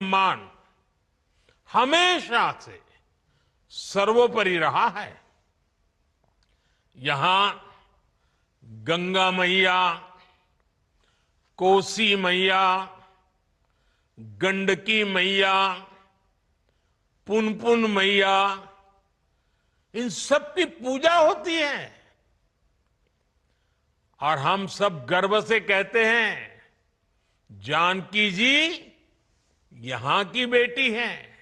सम्मान हमेशा से सर्वोपरि रहा है। यहां गंगा मैया, कोसी मैया, गंडकी मैया, पुनपुन मैया, इन सब की पूजा होती है और हम सब गर्व से कहते हैं जानकी जी यहां की बेटी हैं।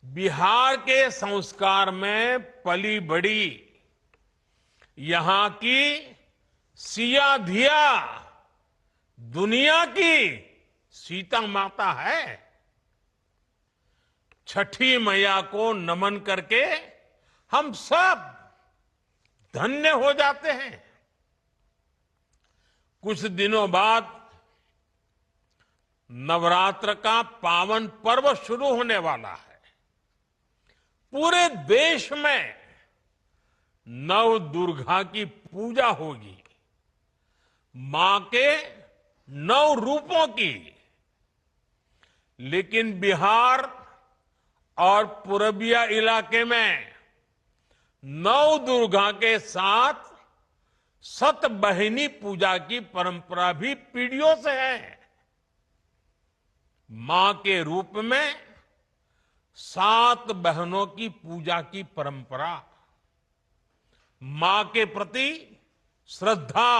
बिहार के संस्कार में पली बड़ी यहां की सिया धिया दुनिया की सीता माता है। छठी मैया को नमन करके हम सब धन्य हो जाते हैं। कुछ दिनों बाद नवरात्र का पावन पर्व शुरू होने वाला है। पूरे देश में नव दुर्गा की पूजा होगी, मां के 9 रूपों की। लेकिन बिहार और पूर्विया इलाके में नव दुर्गा के साथ सतबहिनी पूजा की परंपरा भी पीढ़ियों से है। मां के रूप में 7 बहनों की पूजा की परंपरा, मां के प्रति श्रद्धा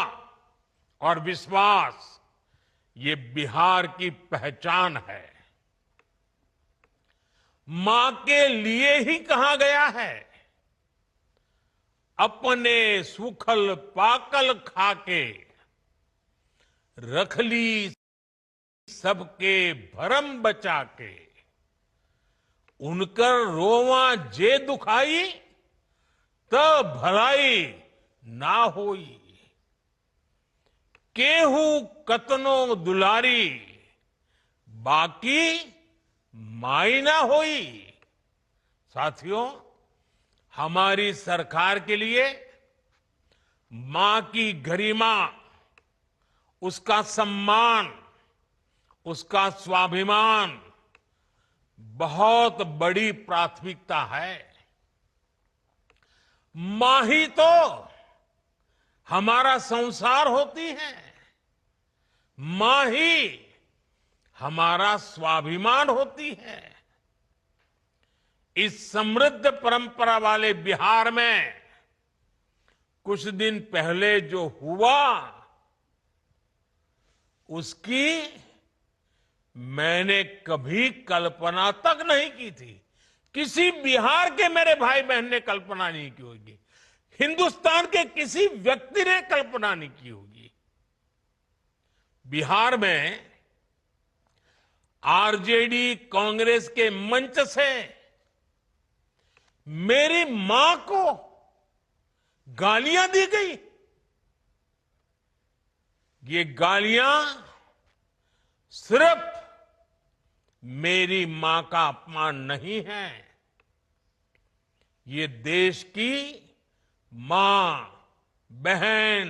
और विश्वास, ये बिहार की पहचान है। मां के लिए ही कहा गया है, अपने सुखल पाकल खाके रख ली सबके भरम बचा के। उनकर रोवा जे दुखाई त भलाई ना होई। केहू कतनो दुलारी बाकी माई ना होई। साथियों, हमारी सरकार के लिए मां की गरिमा, उसका सम्मान, उसका स्वाभिमान बहुत बड़ी प्राथमिकता है। मां ही तो हमारा संसार होती है, मां ही हमारा स्वाभिमान होती है। इस समृद्ध परंपरा वाले बिहार में कुछ दिन पहले जो हुआ, उसकी मैंने कभी कल्पना तक नहीं की थी। किसी बिहार के मेरे भाई बहन ने कल्पना नहीं की होगी, हिंदुस्तान के किसी व्यक्ति ने कल्पना नहीं की होगी। बिहार में आरजेडी कांग्रेस के मंच से मेरी मां को गालियां दी गई। ये गालियां सिर्फ मेरी मां का अपमान नहीं है, ये देश की मां, बहन,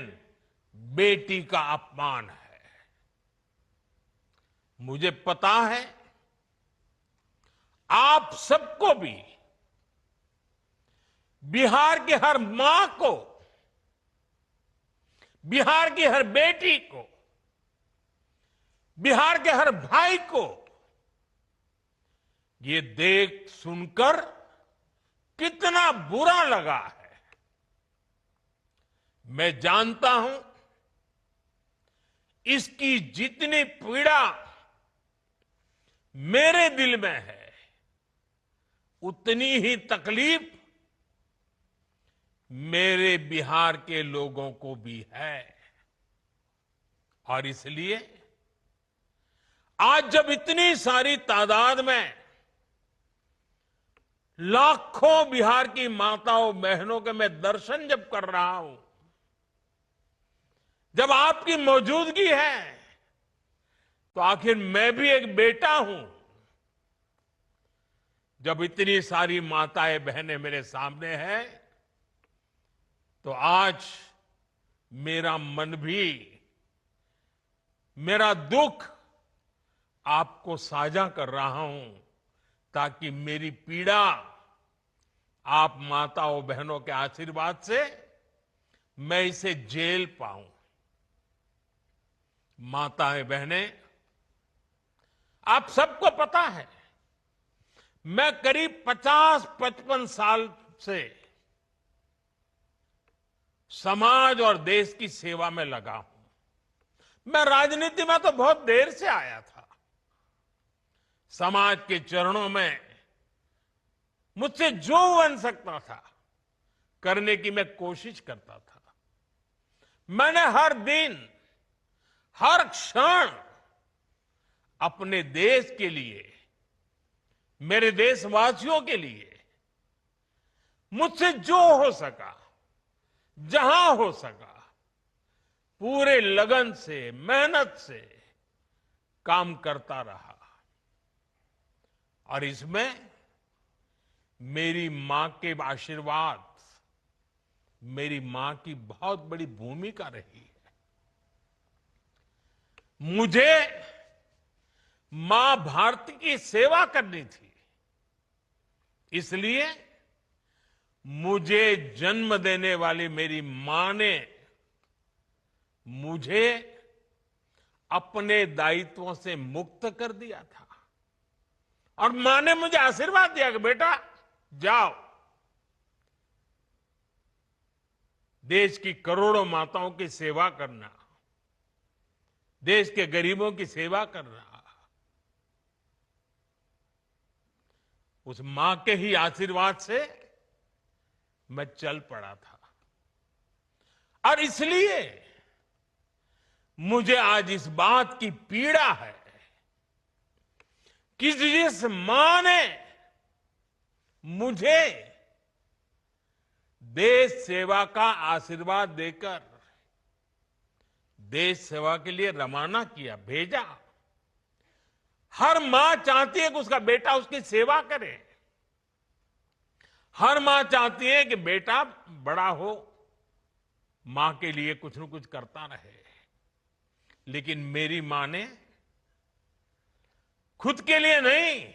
बेटी का अपमान है। मुझे पता है आप सबको भी, बिहार की हर मां को, बिहार की हर बेटी को, बिहार के हर भाई को ये देख सुनकर कितना बुरा लगा है। मैं जानता हूं इसकी जितनी पीड़ा मेरे दिल में है, उतनी ही तकलीफ मेरे बिहार के लोगों को भी है। और इसलिए आज जब इतनी सारी तादाद में लाखों बिहार की माताओं बहनों के मैं दर्शन जब कर रहा हूं, जब आपकी मौजूदगी है, तो आखिर मैं भी एक बेटा हूं। जब इतनी सारी माताएं बहनें मेरे सामने हैं, तो आज मेरा मन भी, मेरा दुख आपको साझा कर रहा हूं ताकि मेरी पीड़ा आप माताओं बहनों के आशीर्वाद से मैं इसे झेल पाऊं। माताएं बहनें, आप सबको पता है मैं करीब 50-55 साल से समाज और देश की सेवा में लगा हूं। मैं राजनीति में तो बहुत देर से आया था। समाज के चरणों में मुझसे जो बन सकता था करने की मैं कोशिश करता था। मैंने हर दिन हर क्षण अपने देश के लिए, मेरे देशवासियों के लिए मुझसे जो हो सका, जहां हो सका, पूरे लगन से, मेहनत से काम करता रहा। और इसमें मेरी मां के आशीर्वाद, मेरी मां की बहुत बड़ी भूमिका रही है। मुझे मां भारती की सेवा करनी थी, इसलिए मुझे जन्म देने वाली मेरी मां ने मुझे अपने दायित्वों से मुक्त कर दिया था। और मां ने मुझे आशीर्वाद दिया कि बेटा जाओ, देश की करोड़ों माताओं की सेवा करना, देश के गरीबों की सेवा करना। उस मां के ही आशीर्वाद से मैं चल पड़ा था। और इसलिए मुझे आज इस बात की पीड़ा है कि जिस मां ने मुझे देश सेवा का आशीर्वाद देकर देश सेवा के लिए रवाना किया, भेजा। हर मां चाहती है कि उसका बेटा उसकी सेवा करे। हर मां चाहती है कि बेटा बड़ा हो, मां के लिए कुछ न कुछ करता रहे। लेकिन मेरी मां ने खुद के लिए नहीं,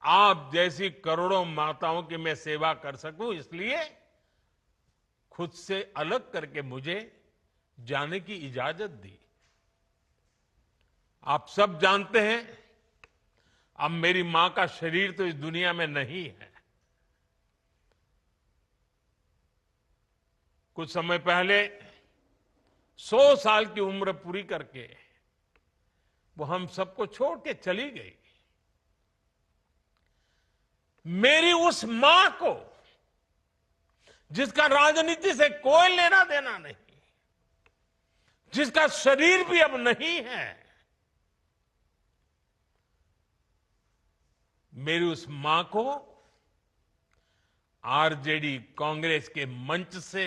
आप जैसी करोड़ों माताओं की मैं सेवा कर सकूं, इसलिए खुद से अलग करके मुझे जाने की इजाजत दी। आप सब जानते हैं, अब मेरी मां का शरीर तो इस दुनिया में नहीं है। कुछ समय पहले 100 साल की उम्र पूरी करके वो हम सबको छोड़ के चली गई। मेरी उस मां को, जिसका राजनीति से कोई लेना देना नहीं, जिसका शरीर भी अब नहीं है, मेरी उस मां को आरजेडी कांग्रेस के मंच से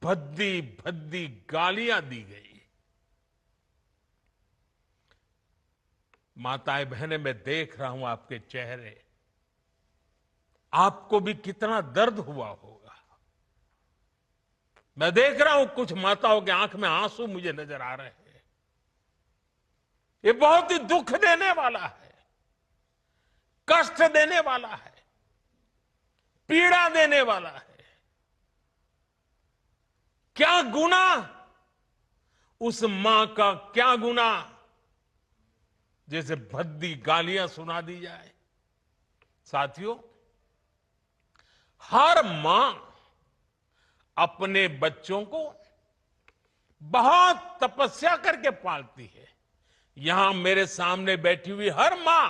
भद्दी भद्दी गालियां दी गई। माताएं बहनें, मैं देख रहा हूं आपके चेहरे, आपको भी कितना दर्द हुआ होगा। मैं देख रहा हूं कुछ माताओं के आंख में आंसू मुझे नजर आ रहे हैं। ये बहुत ही दुख देने वाला है, कष्ट देने वाला है, पीड़ा देने वाला है। क्या गुनाह, उस मां का क्या गुनाह जैसे भद्दी गालियां सुना दी जाए। साथियों, हर मां अपने बच्चों को बहुत तपस्या करके पालती है। यहां मेरे सामने बैठी हुई हर मां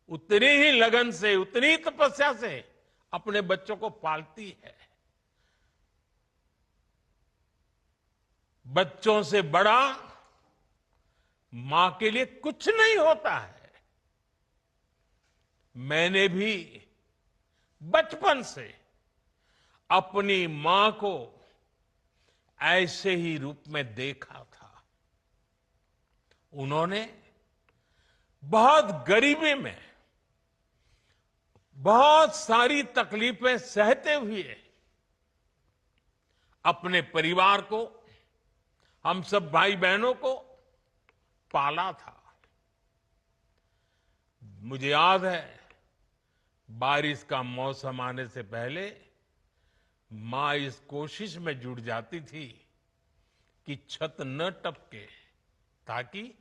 उतनी ही लगन से, उतनी तपस्या से अपने बच्चों को पालती है। बच्चों से बड़ा मां के लिए कुछ नहीं होता है। मैंने भी बचपन से अपनी मां को ऐसे ही रूप में देखा था। उन्होंने बहुत गरीबी में बहुत सारी तकलीफें सहते हुए अपने परिवार को, हम सब भाई बहनों को पाला था। मुझे याद है, बारिश का मौसम आने से पहले मां इस कोशिश में जुट जाती थी कि छत न टपके, ताकि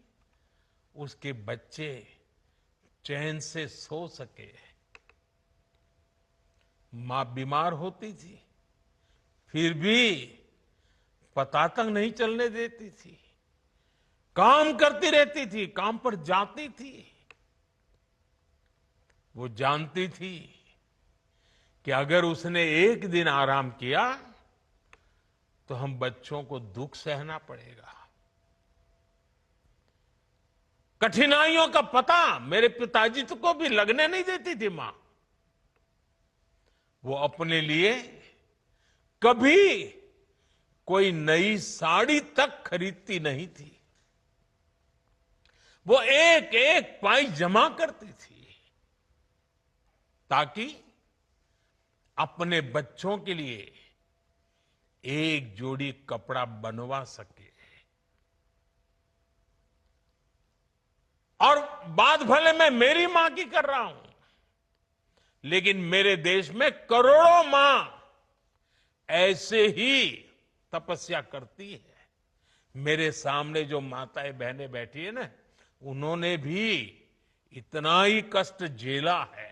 उसके बच्चे चैन से सो सके। मां बीमार होती थी, फिर भी पता तक नहीं चलने देती थी, काम करती रहती थी, काम पर जाती थी। वो जानती थी कि अगर उसने एक दिन आराम किया तो हम बच्चों को दुख सहना पड़ेगा। कठिनाइयों का पता मेरे पिताजी को भी लगने नहीं देती थी मां। वो अपने लिए कभी कोई नई साड़ी तक खरीदती नहीं थी। वो एक एक पाई जमा करती थी ताकि अपने बच्चों के लिए एक जोड़ी कपड़ा बनवा सके। और बात भले मैं मेरी मां की कर रहा हूं, लेकिन मेरे देश में करोड़ों मां ऐसे ही तपस्या करती है। मेरे सामने जो माताएं बहनें बैठी है ना, उन्होंने भी इतना ही कष्ट झेला है।